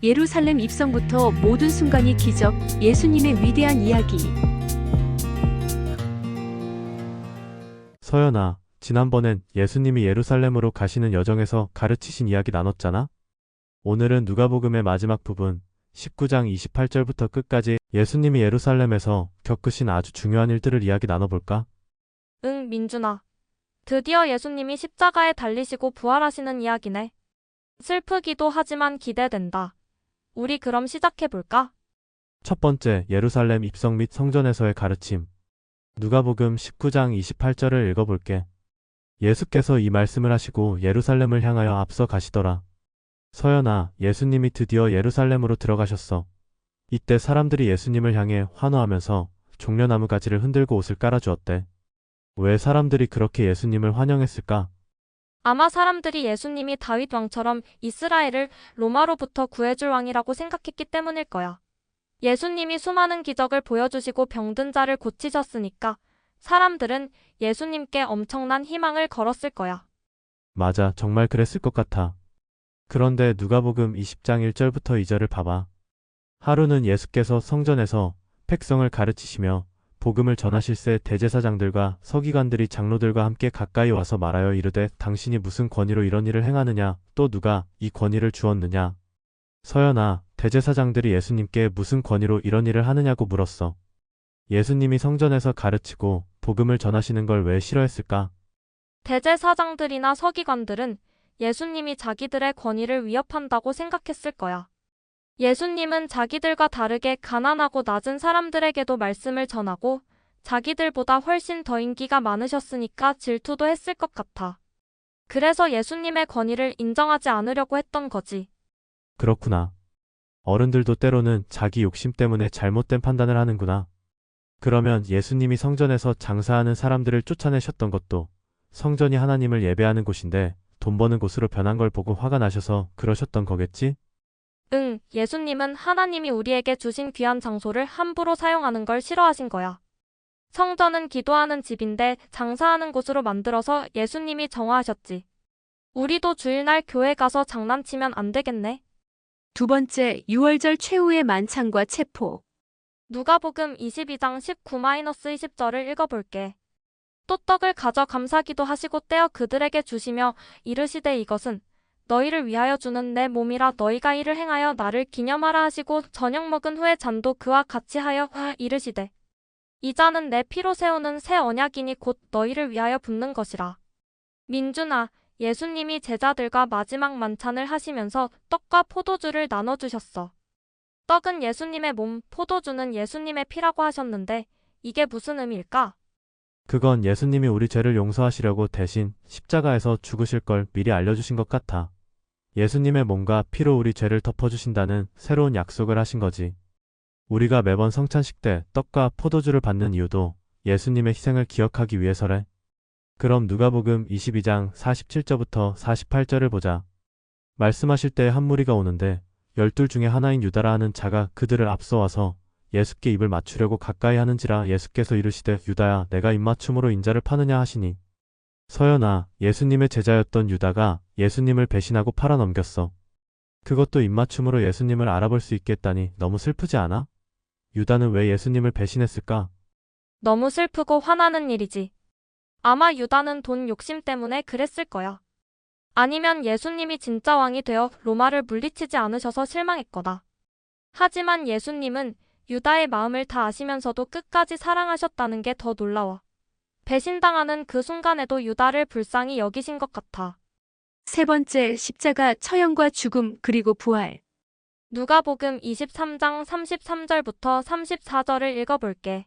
예루살렘 입성부터 모든 순간이 기적, 예수님의 위대한 이야기. 서연아, 지난번엔 예수님이 예루살렘으로 가시는 여정에서 가르치신 이야기 나눴잖아? 오늘은 누가복음의 마지막 부분, 19장 28절부터 끝까지 예수님이 예루살렘에서 겪으신 아주 중요한 일들을 이야기 나눠볼까? 응, 민준아. 드디어 예수님이 십자가에 달리시고 부활하시는 이야기네. 슬프기도 하지만 기대된다. 우리 그럼 시작해볼까? 첫 번째, 예루살렘 입성 및 성전에서의 가르침. 누가복음 19장 28절을 읽어볼게. 예수께서 이 말씀을 하시고 예루살렘을 향하여 앞서 가시더라. 서연아, 예수님이 드디어 예루살렘으로 들어가셨어. 이때 사람들이 예수님을 향해 환호하면서 종려나무 가지를 흔들고 옷을 깔아주었대. 왜 사람들이 그렇게 예수님을 환영했을까? 아마 사람들이 예수님이 다윗 왕처럼 이스라엘을 로마로부터 구해줄 왕이라고 생각했기 때문일 거야. 예수님이 수많은 기적을 보여주시고 병든 자를 고치셨으니까 사람들은 예수님께 엄청난 희망을 걸었을 거야. 맞아, 정말 그랬을 것 같아. 그런데 누가복음 20장 1절부터 2절을 봐봐. 하루는 예수께서 성전에서 백성을 가르치시며 복음을 전하실새 대제사장들과 서기관들이 장로들과 함께 가까이 와서 말하여 이르되 당신이 무슨 권위로 이런 일을 행하느냐, 또 누가 이 권위를 주었느냐. 서연아, 대제사장들이 예수님께 무슨 권위로 이런 일을 하느냐고 물었어. 예수님이 성전에서 가르치고 복음을 전하시는 걸 왜 싫어했을까? 대제사장들이나 서기관들은 예수님이 자기들의 권위를 위협한다고 생각했을 거야. 예수님은 자기들과 다르게 가난하고 낮은 사람들에게도 말씀을 전하고 자기들보다 훨씬 더 인기가 많으셨으니까 질투도 했을 것 같아. 그래서 예수님의 권위를 인정하지 않으려고 했던 거지. 그렇구나. 어른들도 때로는 자기 욕심 때문에 잘못된 판단을 하는구나. 그러면 예수님이 성전에서 장사하는 사람들을 쫓아내셨던 것도 성전이 하나님을 예배하는 곳인데 돈 버는 곳으로 변한 걸 보고 화가 나셔서 그러셨던 거겠지? 응, 예수님은 하나님이 우리에게 주신 귀한 장소를 함부로 사용하는 걸 싫어하신 거야. 성전은 기도하는 집인데 장사하는 곳으로 만들어서 예수님이 정화하셨지. 우리도 주일날 교회 가서 장난치면 안 되겠네. 두 번째, 유월절 최후의 만찬과 체포. 누가복음 22장 19-20절을 읽어볼게. 또 떡을 가져 감사기도 하시고 떼어 그들에게 주시며 이르시되 이것은 너희를 위하여 주는 내 몸이라 너희가 이를 행하여 나를 기념하라 하시고 저녁 먹은 후에 잔도 그와 같이 하여 이르시되 이 잔은 내 피로 세우는 새 언약이니 곧 너희를 위하여 붓는 것이라. 민준아, 예수님이 제자들과 마지막 만찬을 하시면서 떡과 포도주를 나눠주셨어. 떡은 예수님의 몸, 포도주는 예수님의 피라고 하셨는데 이게 무슨 의미일까? 그건 예수님이 우리 죄를 용서하시려고 대신 십자가에서 죽으실 걸 미리 알려주신 것 같아. 예수님의 몸과 피로 우리 죄를 덮어주신다는 새로운 약속을 하신 거지. 우리가 매번 성찬식 때 떡과 포도주를 받는 이유도 예수님의 희생을 기억하기 위해서래. 그럼 누가복음 22장 47절부터 48절을 보자. 말씀하실 때 한 무리가 오는데 12 중에 하나인 유다라 하는 자가 그들을 앞서와서 예수께 입을 맞추려고 가까이 하는지라 예수께서 이르시되 유다야 내가 입맞춤으로 인자를 파느냐 하시니. 서연아, 예수님의 제자였던 유다가 예수님을 배신하고 팔아넘겼어. 그것도 입맞춤으로 예수님을 알아볼 수 있겠다니 너무 슬프지 않아? 유다는 왜 예수님을 배신했을까? 너무 슬프고 화나는 일이지. 아마 유다는 돈 욕심 때문에 그랬을 거야. 아니면 예수님이 진짜 왕이 되어 로마를 물리치지 않으셔서 실망했거나. 하지만 예수님은 유다의 마음을 다 아시면서도 끝까지 사랑하셨다는 게 더 놀라워. 배신당하는 그 순간에도 유다를 불쌍히 여기신 것 같아. 세 번째, 십자가 처형과 죽음 그리고 부활. 누가복음 23장 33절부터 34절을 읽어볼게.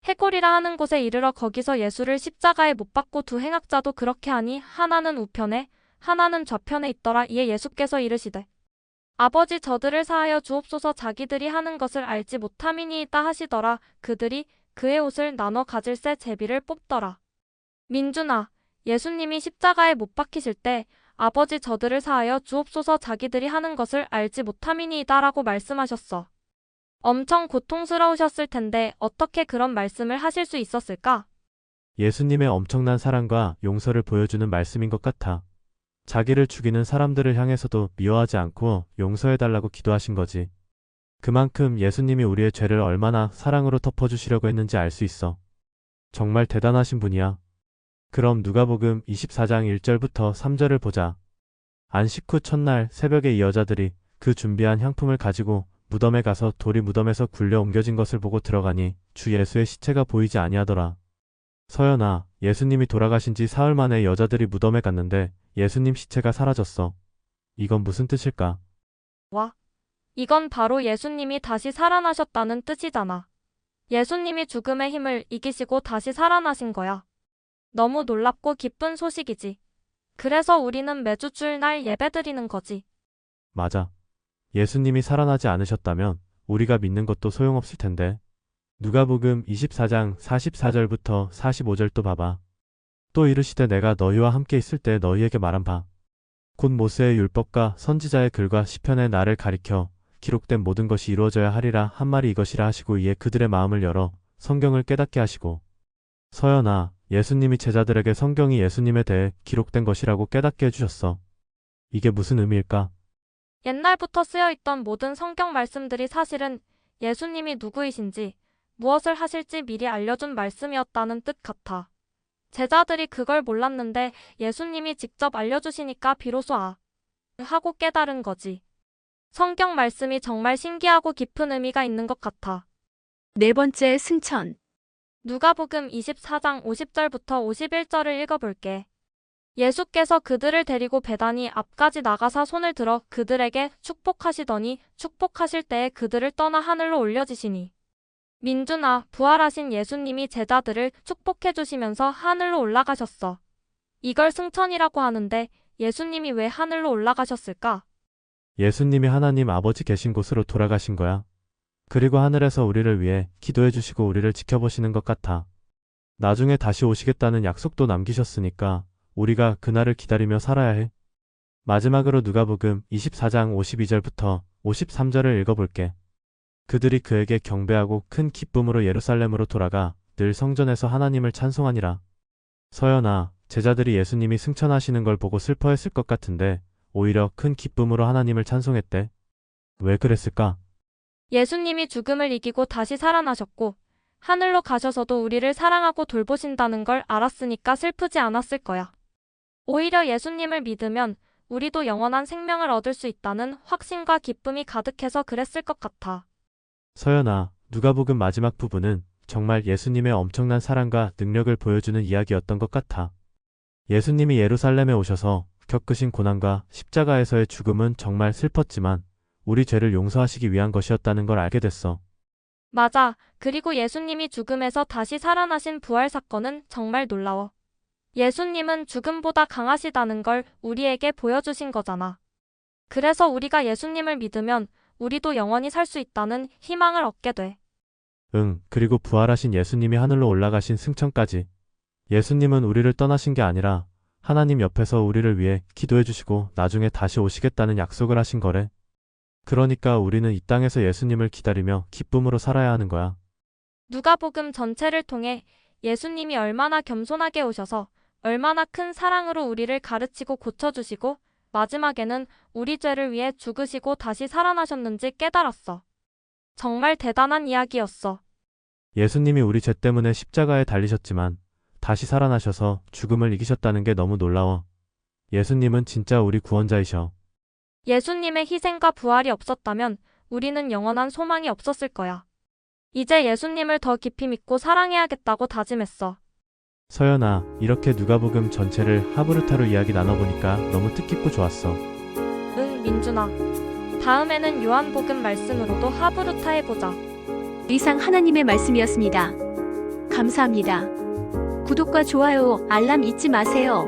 해골이라 하는 곳에 이르러 거기서 예수를 십자가에 못 박고 두 행악자도 그렇게 하니 하나는 우편에 하나는 좌편에 있더라. 이에 예수께서 이르시되 아버지 저들을 사하여 주옵소서 자기들이 하는 것을 알지 못함이니이다 하시더라. 그들이 그의 옷을 나눠 가질새 제비를 뽑더라. 민준아, 예수님이 십자가에 못 박히실 때 아버지 저들을 사하여 주옵소서 자기들이 하는 것을 알지 못함이니이다 라고 말씀하셨어. 엄청 고통스러우셨을 텐데 어떻게 그런 말씀을 하실 수 있었을까? 예수님의 엄청난 사랑과 용서를 보여주는 말씀인 것 같아. 자기를 죽이는 사람들을 향해서도 미워하지 않고 용서해달라고 기도하신 거지. 그만큼 예수님이 우리의 죄를 얼마나 사랑으로 덮어주시려고 했는지 알 수 있어. 정말 대단하신 분이야. 그럼 누가복음 24장 1절부터 3절을 보자. 안식 후 첫날 새벽에 이 여자들이 그 준비한 향품을 가지고 무덤에 가서 돌이 무덤에서 굴려 옮겨진 것을 보고 들어가니 주 예수의 시체가 보이지 아니하더라. 서연아, 예수님이 돌아가신 지 사흘 만에 여자들이 무덤에 갔는데 예수님 시체가 사라졌어. 이건 무슨 뜻일까? 와, 이건 바로 예수님이 다시 살아나셨다는 뜻이잖아. 예수님이 죽음의 힘을 이기시고 다시 살아나신 거야. 너무 놀랍고 기쁜 소식이지. 그래서 우리는 매주 주일날 예배드리는 거지. 맞아. 예수님이 살아나지 않으셨다면 우리가 믿는 것도 소용없을 텐데. 누가복음 24장 44절부터 45절도 봐봐. 또 이르시되 내가 너희와 함께 있을 때 너희에게 말한 바 곧 모세의 율법과 선지자의 글과 시편의 나를 가리켜 기록된 모든 것이 이루어져야 하리라 한 말이 이것이라 하시고 이에 그들의 마음을 열어 성경을 깨닫게 하시고. 서연아, 예수님이 제자들에게 성경이 예수님에 대해 기록된 것이라고 깨닫게 해주셨어. 이게 무슨 의미일까? 옛날부터 쓰여있던 모든 성경 말씀들이 사실은 예수님이 누구이신지 무엇을 하실지 미리 알려준 말씀이었다는 뜻 같아. 제자들이 그걸 몰랐는데 예수님이 직접 알려주시니까 비로소 하고 깨달은 거지. 성경 말씀이 정말 신기하고 깊은 의미가 있는 것 같아. 네 번째 승천. 누가복음 24장 50절부터 51절을 읽어볼게. 예수께서 그들을 데리고 베다니 앞까지 나가사 손을 들어 그들에게 축복하시더니 축복하실 때에 그들을 떠나 하늘로 올려지시니. 민준아, 부활하신 예수님이 제자들을 축복해 주시면서 하늘로 올라가셨어. 이걸 승천이라고 하는데 예수님이 왜 하늘로 올라가셨을까? 예수님이 하나님 아버지 계신 곳으로 돌아가신 거야. 그리고 하늘에서 우리를 위해 기도해 주시고 우리를 지켜보시는 것 같아. 나중에 다시 오시겠다는 약속도 남기셨으니까 우리가 그날을 기다리며 살아야 해. 마지막으로 누가복음 24장 52절부터 53절을 읽어볼게. 그들이 그에게 경배하고 큰 기쁨으로 예루살렘으로 돌아가 늘 성전에서 하나님을 찬송하니라. 서연아, 제자들이 예수님이 승천하시는 걸 보고 슬퍼했을 것 같은데 오히려 큰 기쁨으로 하나님을 찬송했대. 왜 그랬을까? 예수님이 죽음을 이기고 다시 살아나셨고 하늘로 가셔서도 우리를 사랑하고 돌보신다는 걸 알았으니까 슬프지 않았을 거야. 오히려 예수님을 믿으면 우리도 영원한 생명을 얻을 수 있다는 확신과 기쁨이 가득해서 그랬을 것 같아. 서연아, 누가복음 마지막 부분은 정말 예수님의 엄청난 사랑과 능력을 보여주는 이야기였던 것 같아. 예수님이 예루살렘에 오셔서 겪으신 고난과 십자가에서의 죽음은 정말 슬펐지만 우리 죄를 용서하시기 위한 것이었다는 걸 알게 됐어. 맞아. 그리고 예수님이 죽음에서 다시 살아나신 부활 사건은 정말 놀라워. 예수님은 죽음보다 강하시다는 걸 우리에게 보여주신 거잖아. 그래서 우리가 예수님을 믿으면 우리도 영원히 살 수 있다는 희망을 얻게 돼. 그리고 부활하신 예수님이 하늘로 올라가신 승천까지. 예수님은 우리를 떠나신 게 아니라 하나님 옆에서 우리를 위해 기도해 주시고 나중에 다시 오시겠다는 약속을 하신 거래. 그러니까 우리는 이 땅에서 예수님을 기다리며 기쁨으로 살아야 하는 거야. 누가복음 전체를 통해 예수님이 얼마나 겸손하게 오셔서 얼마나 큰 사랑으로 우리를 가르치고 고쳐주시고 마지막에는 우리 죄를 위해 죽으시고 다시 살아나셨는지 깨달았어. 정말 대단한 이야기였어. 예수님이 우리 죄 때문에 십자가에 달리셨지만 다시 살아나셔서 죽음을 이기셨다는 게 너무 놀라워. 예수님은 진짜 우리 구원자이셔. 예수님의 희생과 부활이 없었다면 우리는 영원한 소망이 없었을 거야. 이제 예수님을 더 깊이 믿고 사랑해야겠다고 다짐했어. 서연아, 이렇게 누가복음 전체를 하브르타로 이야기 나눠보니까 너무 뜻깊고 좋았어. 응, 민준아. 다음에는 요한복음 말씀으로도 하브루타 해보자. 이상 하나님의 말씀이었습니다. 감사합니다. 구독과 좋아요, 알람 잊지 마세요.